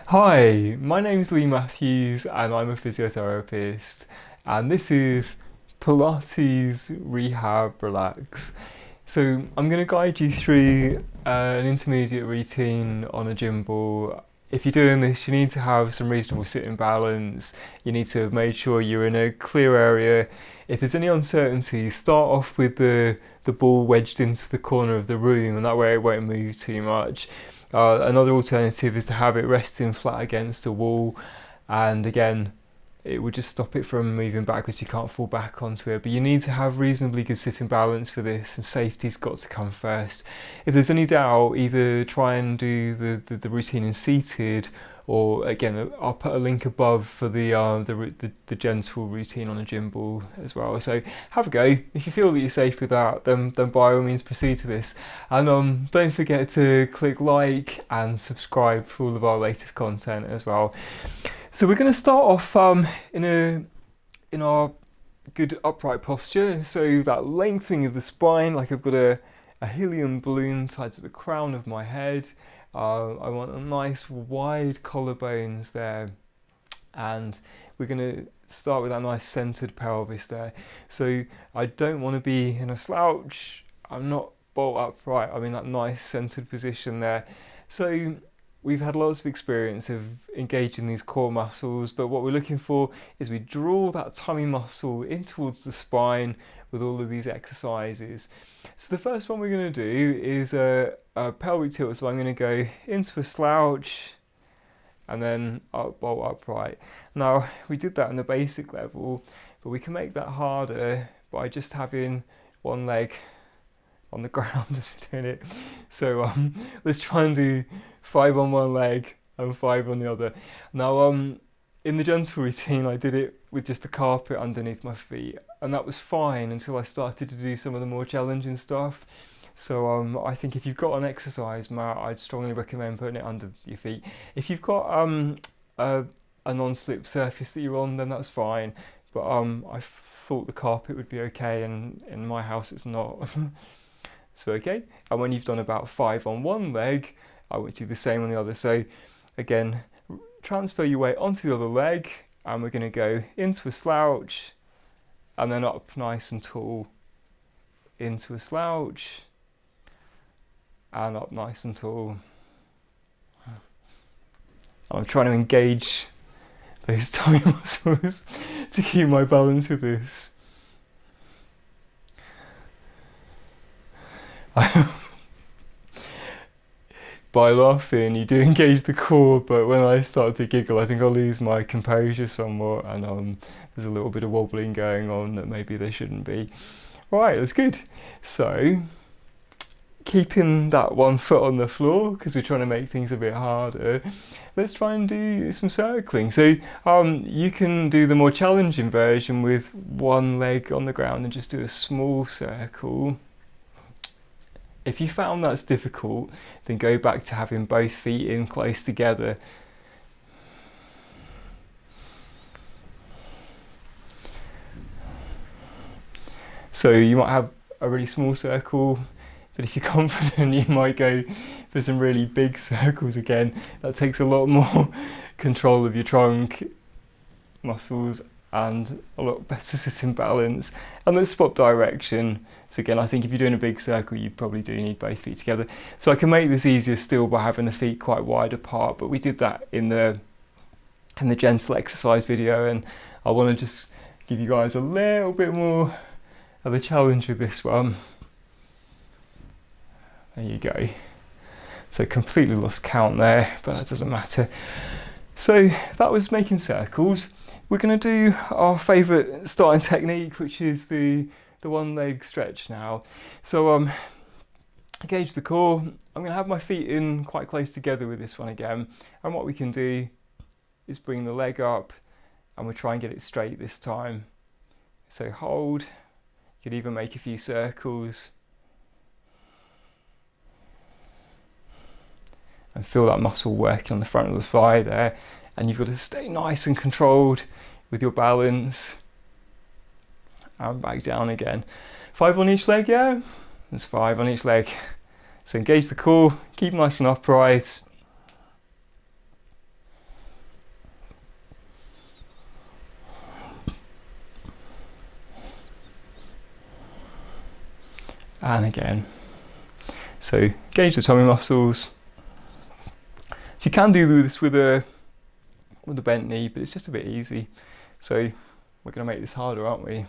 Hi, my name's Lee Matthews and I'm a physiotherapist, and this is Pilates Rehab Relax. So I'm going to guide you through an intermediate routine on a gym ball. If you're doing this, you need to have some reasonable sitting balance. You need to have made sure you're in a clear area. If there's any uncertainty, start off with the ball wedged into the corner of the room, and that way it won't move too much. Another alternative is to have it resting flat against a wall, and again, it will just stop it from moving backwards. You can't fall back onto it, but you need to have reasonably good sitting balance for this, and safety's got to come first. If there's any doubt, either try and do the routine in seated, or again, I'll put a link above for the gentle routine on a gym ball as well. So have a go. If you feel that you're safe with that, then by all means proceed to this. And don't forget to click like and subscribe for all of our latest content as well. So we're going to start off in our good upright posture. So that lengthening of the spine, like I've got a helium balloon tied to the crown of my head. I want a nice wide collarbones there, and we're going to start with that nice centered pelvis there. So I don't want to be in a slouch. I'm not bolt upright. I'm in that nice centered position there. So we've had lots of experience of engaging these core muscles, but what we're looking for is we draw that tummy muscle in towards the spine with all of these exercises. So the first one we're going to do is a pelvic tilt. So I'm going to go into a slouch and then up, bolt upright. Now we did that on the basic level, but we can make that harder by just having one leg on the ground as we're doing it. So let's try and do 5 on one leg and 5 on the other. Now in the gentle routine I did it with just a carpet underneath my feet, and that was fine until I started to do some of the more challenging stuff. So I think if you've got an exercise mat, I'd strongly recommend putting it under your feet. If you've got a non-slip surface that you're on, then that's fine. But I thought the carpet would be okay, and in my house it's not. So okay, and when you've done about 5 on one leg, I would do the same on the other. So again, transfer your weight onto the other leg, and we're going to go into a slouch and then up nice and tall, into a slouch and up nice and tall. I'm trying to engage those tummy muscles to keep my balance with this. By laughing, you do engage the core, but when I start to giggle, I think I'll lose my composure somewhat, and there's a little bit of wobbling going on that maybe there shouldn't be. Right, that's good. So, keeping that one foot on the floor, because we're trying to make things a bit harder, let's try and do some circling. So you can do the more challenging version with one leg on the ground and just do a small circle. If you found that's difficult, then go back to having both feet in close together. So you might have a really small circle, but if you're confident, you might go for some really big circles again. That takes a lot more control of your trunk muscles and a lot better sitting balance. And let's swap direction. So again, I think if you're doing a big circle, you probably do need both feet together. So I can make this easier still by having the feet quite wide apart, but we did that in the gentle exercise video, and I want to just give you guys a little bit more of a challenge with this one. There you go. So completely lost count there, but that doesn't matter. So that was making circles. We're going to do our favourite starting technique, which is the one leg stretch now. So engage the core. I'm going to have my feet in quite close together with this one again. And what we can do is bring the leg up, and we'll try and get it straight this time. So hold. You could even make a few circles. And feel that muscle working on the front of the thigh there. And you've got to stay nice and controlled with your balance. And back down again. 5 on each leg, yeah? There's 5 on each leg. So engage the core, keep nice and upright. and again. So engage the tummy muscles. So you can do this with a bent knee, but it's just a bit easy. So we're going to make this harder, aren't we?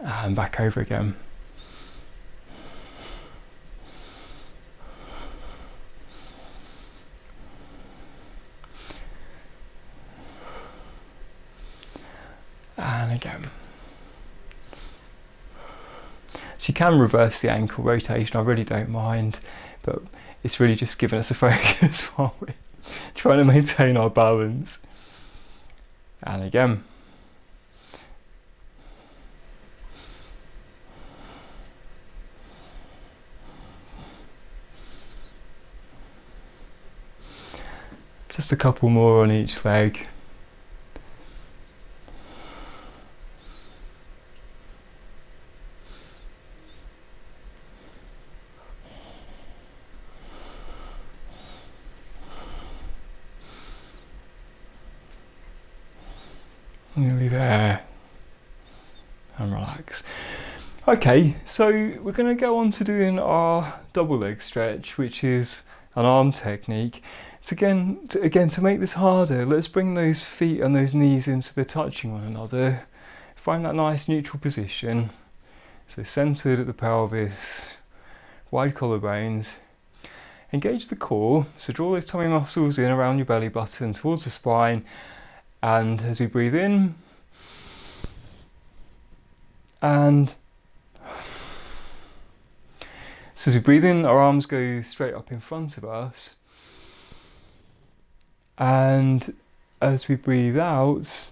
And back over again. And again. So you can reverse the ankle rotation, I really don't mind, but it's really just giving us a focus while we're trying to maintain our balance. And again. Just a couple more on each leg. Nearly there. And relax. Okay, so we're going to go on to doing our double leg stretch, which is an arm technique. So again, to make this harder, let's bring those feet and those knees into the touching one another. Find that nice neutral position. So centered at the pelvis, wide collarbones. Engage the core, so draw those tummy muscles in around your belly button towards the spine. And as we breathe in, and so as we breathe in, our arms go straight up in front of us. And as we breathe out,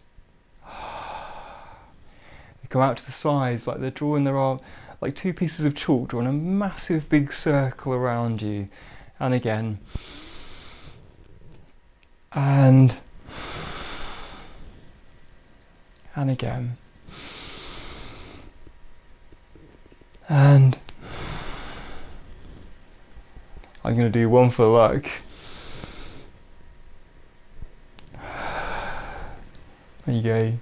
they come out to the sides like they're drawing their arm, like two pieces of chalk, drawing a massive big circle around you. And again. And again. And I'm going to do one for luck. There you go.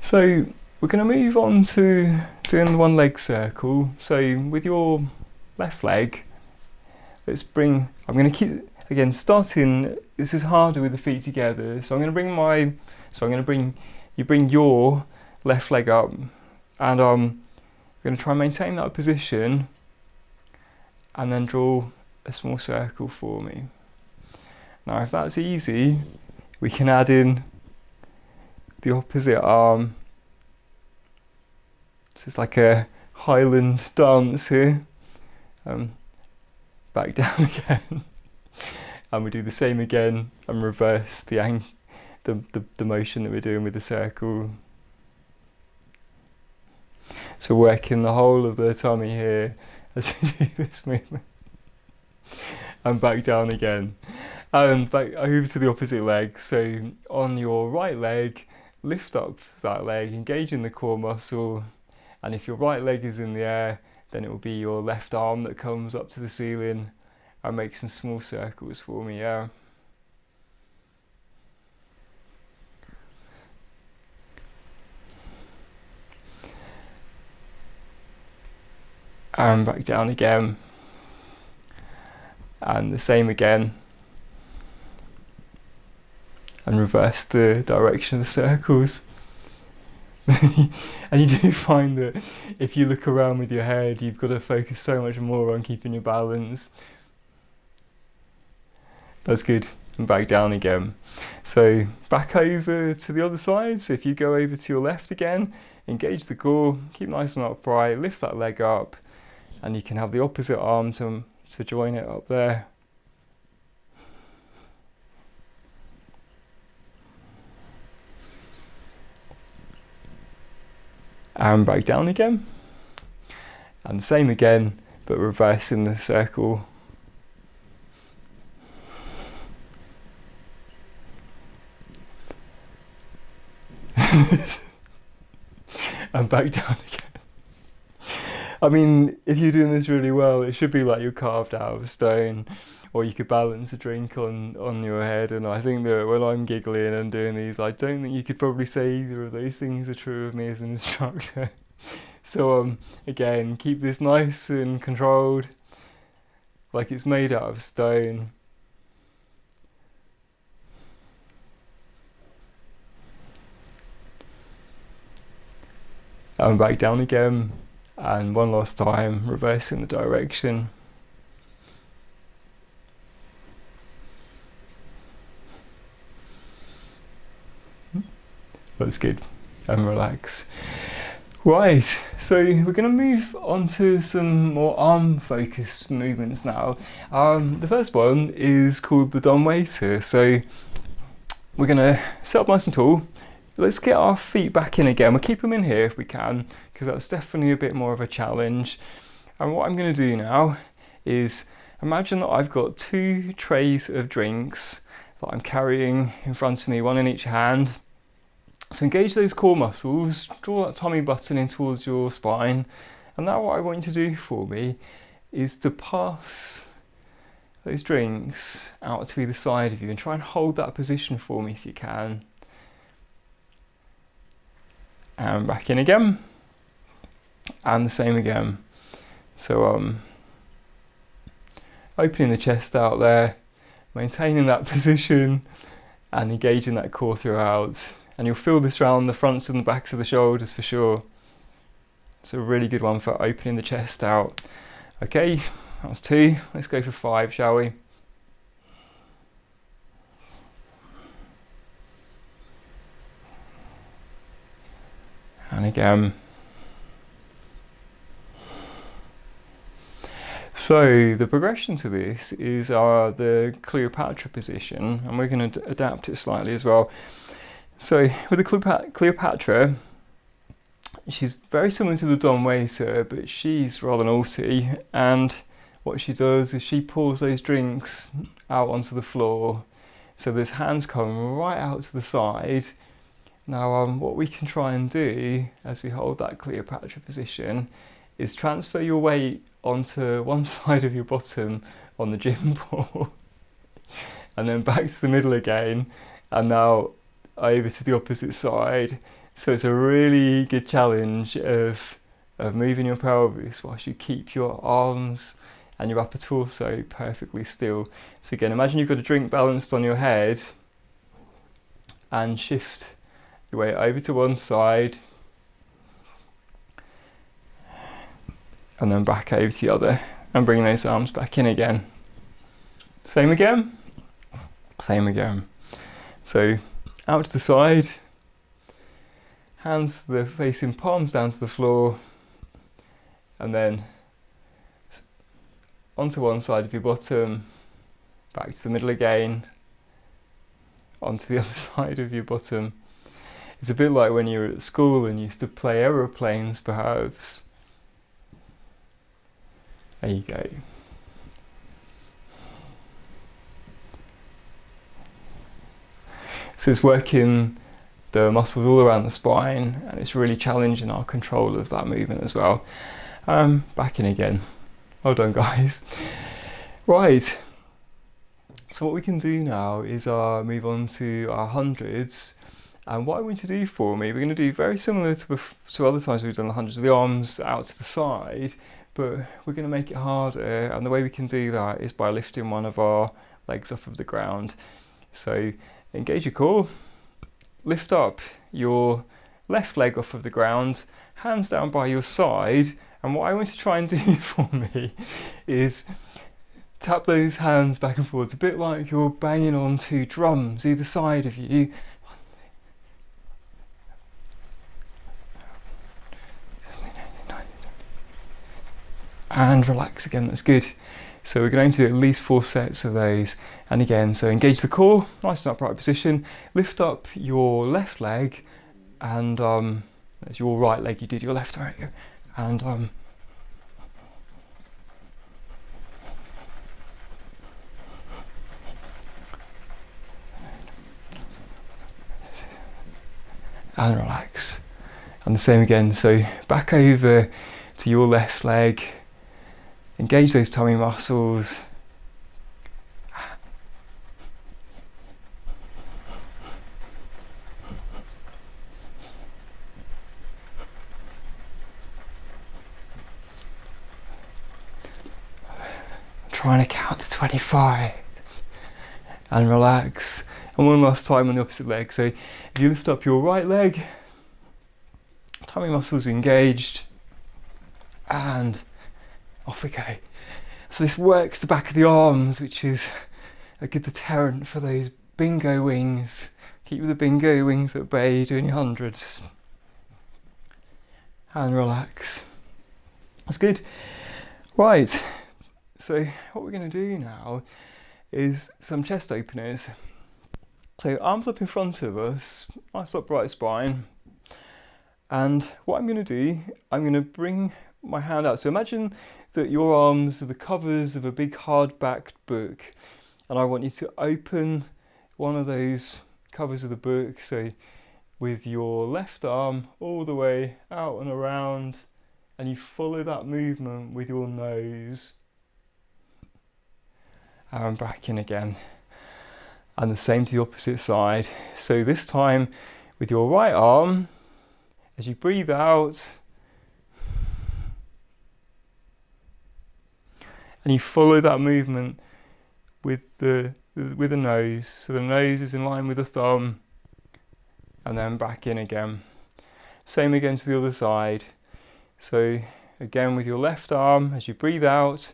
So we're going to move on to doing the one leg circle. So with your left leg, I'm going to keep, again, starting, this is harder with the feet together. So I'm going to bring you bring your left leg up, and I'm going to try and maintain that position, and then draw a small circle for me. Now if that's easy, we can add in the opposite arm. So it's like a Highland dance here. Back down again. And we do the same again and reverse the motion that we're doing with the circle. So working the whole of the tummy here as we do this movement. And back down again. And back over to the opposite leg. So on your right leg, lift up that leg, engaging the core muscle. And if your right leg is in the air, then it will be your left arm that comes up to the ceiling and make some small circles for me, yeah. And back down again. And the same again. And reverse the direction of the circles. And you do find that if you look around with your head, you've got to focus so much more on keeping your balance. That's good. And back down again. So back over to the other side. So if you go over to your left again, engage the core, keep nice and upright, lift that leg up, and you can have the opposite arm to join it up there. And back down again. And the same again, but reversing the circle. And back down again. I mean, if you're doing this really well, it should be like you're carved out of stone, or you could balance a drink on your head. And I think that when I'm giggling and doing these, I don't think you could probably say either of those things are true of me as an instructor. So again, keep this nice and controlled, like it's made out of stone. And back down again, and one last time, reversing the direction. That's good, and relax. Right, so we're going to move on to some more arm focused movements now. The first one is called the dumb waiter. So we're going to sit up nice and tall. Let's get our feet back in again. We'll keep them in here if we can, because that's definitely a bit more of a challenge. And what I'm going to do now is imagine that I've got 2 trays of drinks that I'm carrying in front of me, one in each hand. So engage those core muscles, draw that tummy button in towards your spine. And now what I want you to do for me is to pass those drinks out to either side of you and try and hold that position for me if you can. And back in again, and the same again. So opening the chest out there, maintaining that position and engaging that core throughout. And you'll feel this around the fronts and the backs of the shoulders for sure. It's a really good one for opening the chest out. Okay, that was 2. Let's go for 5, shall we? And again. So the progression to this is the Cleopatra position, and we're going to adapt it slightly as well. So with the Cleopatra, she's very similar to the dumb waiter, but she's rather naughty, and what she does is she pours those drinks out onto the floor. So those hands come right out to the side. Now what we can try and do as we hold that Cleopatra position is transfer your weight onto one side of your bottom on the gym ball and then back to the middle again, and now over to the opposite side. So it's a really good challenge of moving your pelvis whilst you keep your arms and your upper torso perfectly still. So again, imagine you've got a drink balanced on your head and shift your weight over to one side and then back over to the other, and bring those arms back in again. Same again, same again. So out to the side, hands to the facing, palms down to the floor, and then onto one side of your bottom, back to the middle again, onto the other side of your bottom. It's a bit like when you were at school and used to play aeroplanes, perhaps. There you go. So it's working the muscles all around the spine, and it's really challenging our control of that movement as well. Back in again. Well done, guys. Right. So what we can do now is move on to our hundreds. And what I want you to do for me, we're going to do very similar to other times we've done the hundreds, with the arms out to the side, but we're going to make it harder, and the way we can do that is by lifting one of our legs off of the ground. So engage your core, lift up your left leg off of the ground, hands down by your side, and what I want you to try and do for me is tap those hands back and forwards, a bit like you're banging on 2 drums either side of you. And relax again, that's good. So we're going to do at least 4 sets of those. And again, so engage the core, nice and upright position, lift up your left leg, and that's your right leg, you did your left, right, and and relax. And the same again, so back over to your left leg. Engage those tummy muscles. Trying to count to 25 and relax. And one last time on the opposite leg. So if you lift up your right leg, tummy muscles engaged, and off we go. So this works the back of the arms, which is a good deterrent for those bingo wings. Keep the bingo wings at bay, doing your hundreds. And relax. That's good. Right. So what we're going to do now is some chest openers. So arms up in front of us, nice upright spine. And what I'm going to do, I'm going to bring my hand out. So imagine that your arms are the covers of a big hard-backed book. And I want you to open one of those covers of the book. So with your left arm all the way out and around, and you follow that movement with your nose. And back in again. And the same to the opposite side. So this time with your right arm, as you breathe out, and you follow that movement with the nose. So the nose is in line with the thumb, and then back in again. Same again to the other side. So again with your left arm, as you breathe out,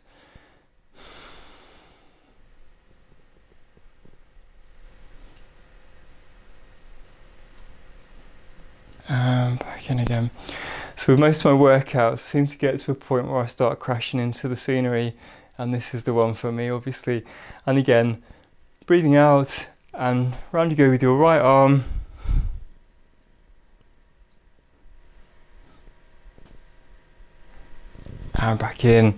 and back in again. So with most of my workouts, I seem to get to a point where I start crashing into the scenery, and this is the one for me, obviously. And again, breathing out, and round you go with your right arm. And back in.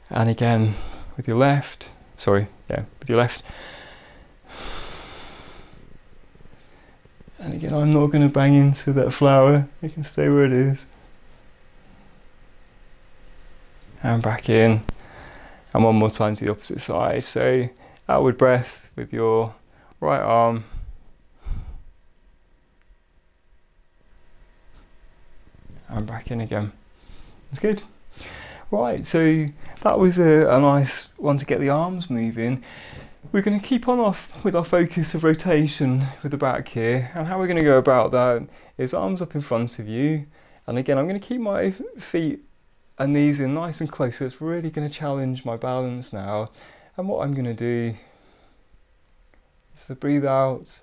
And again with your left. With your left. And again, I'm not going to bang into that flower. You can stay where it is. And back in. And one more time to the opposite side. So outward breath with your right arm. And back in again. That's good. Right, so that was a nice one to get the arms moving. We're going to keep on off with our focus of rotation with the back here, and how we're going to go about that is arms up in front of you, and again I'm going to keep my feet and knees in nice and close, so it's really going to challenge my balance now. And what I'm going to do is to breathe out,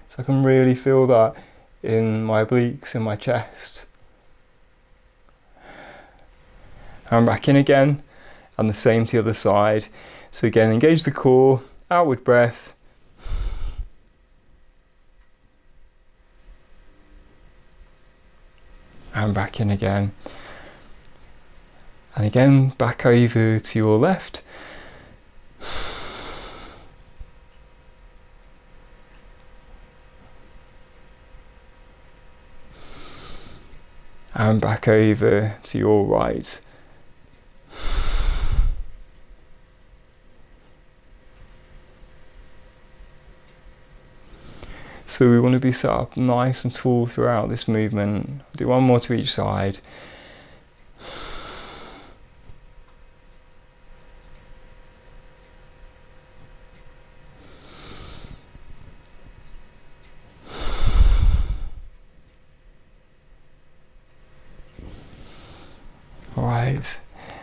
so I can really feel that in my obliques and my chest. And back in again. And the same to the other side. So again, engage the core, outward breath. And back in again. And again, back over to your left. And back over to your right. So we want to be set up nice and tall throughout this movement. Do one more to each side. Alright,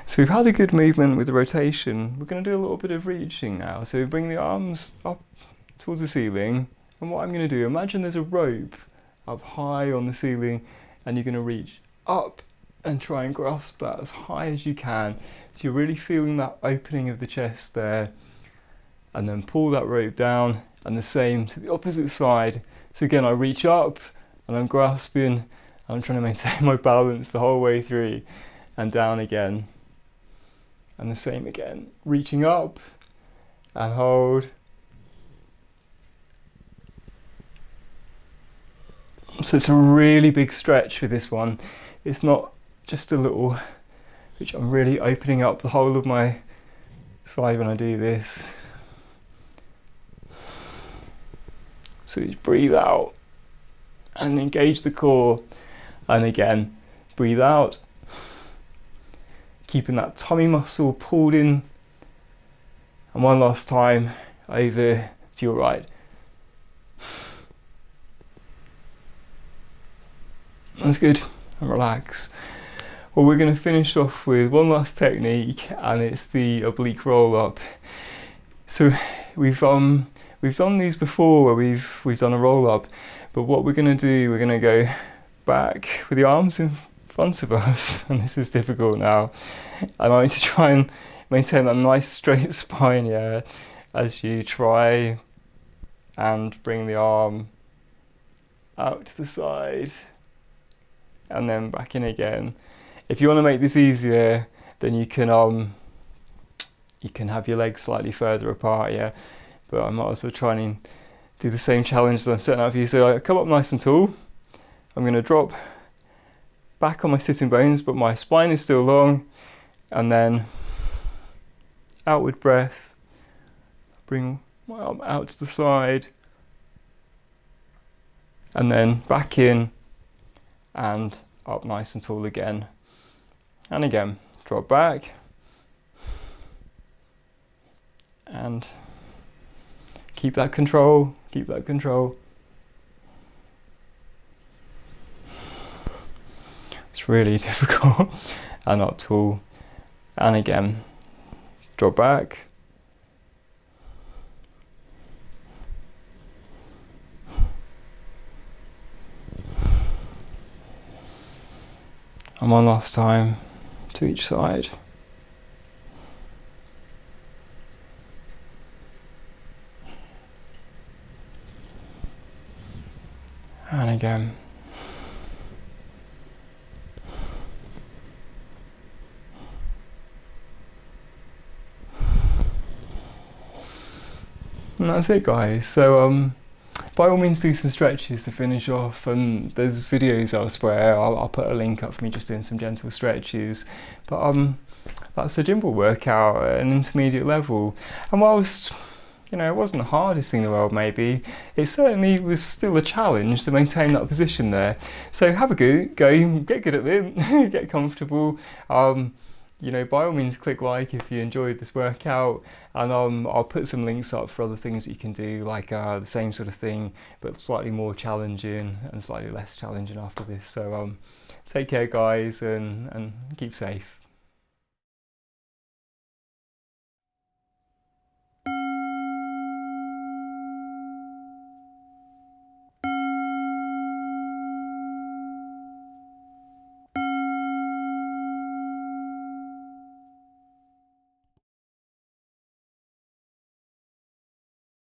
so we've had a good movement with the rotation. We're going to do a little bit of reaching now. So bring the arms up towards the ceiling. And what I'm going to do, imagine there's a rope up high on the ceiling, and you're going to reach up and try and grasp that as high as you can. So you're really feeling that opening of the chest there, and then pull that rope down, and the same to the opposite side. So again, I reach up and I'm grasping, and I'm trying to maintain my balance the whole way through, and down again. And the same again, reaching up and hold. So it's a really big stretch with this one. It's not just a little, which I'm really opening up the whole of my side when I do this. So just breathe out and engage the core, and again breathe out, keeping that tummy muscle pulled in, and one last time over to your right. That's good, and relax. Well, we're going to finish off with one last technique, and it's the oblique roll up. So we've done these before where we've done a roll up, but what we're going to do, we're going to go back with the arms in front of us, and this is difficult now, and I need to try and maintain that nice straight spine, yeah, as you try and bring the arm out to the side and then back in again. If you want to make this easier, then you can have your legs slightly further apart, yeah, but I might also try and do the same challenge that I'm setting out for you. So I come up nice and tall, I'm going to drop back on my sitting bones, but my spine is still long, and then outward breath, bring my arm out to the side, and then back in and up nice and tall again, and again drop back and keep that control, keep that control. It's really difficult. And up tall, and again drop back, and one last time to each side. And again. And that's it, guys. So by all means do some stretches to finish off, and there's videos elsewhere. I'll put a link up for me just doing some gentle stretches, but that's a gym ball workout at an intermediate level, and whilst it wasn't the hardest thing in the world, maybe it certainly was still a challenge to maintain that position there. So have a go, get good at it, get comfortable. By all means click like if you enjoyed this workout, and I'll put some links up for other things that you can do, like the same sort of thing but slightly more challenging and slightly less challenging after this. So take care, guys, and keep safe.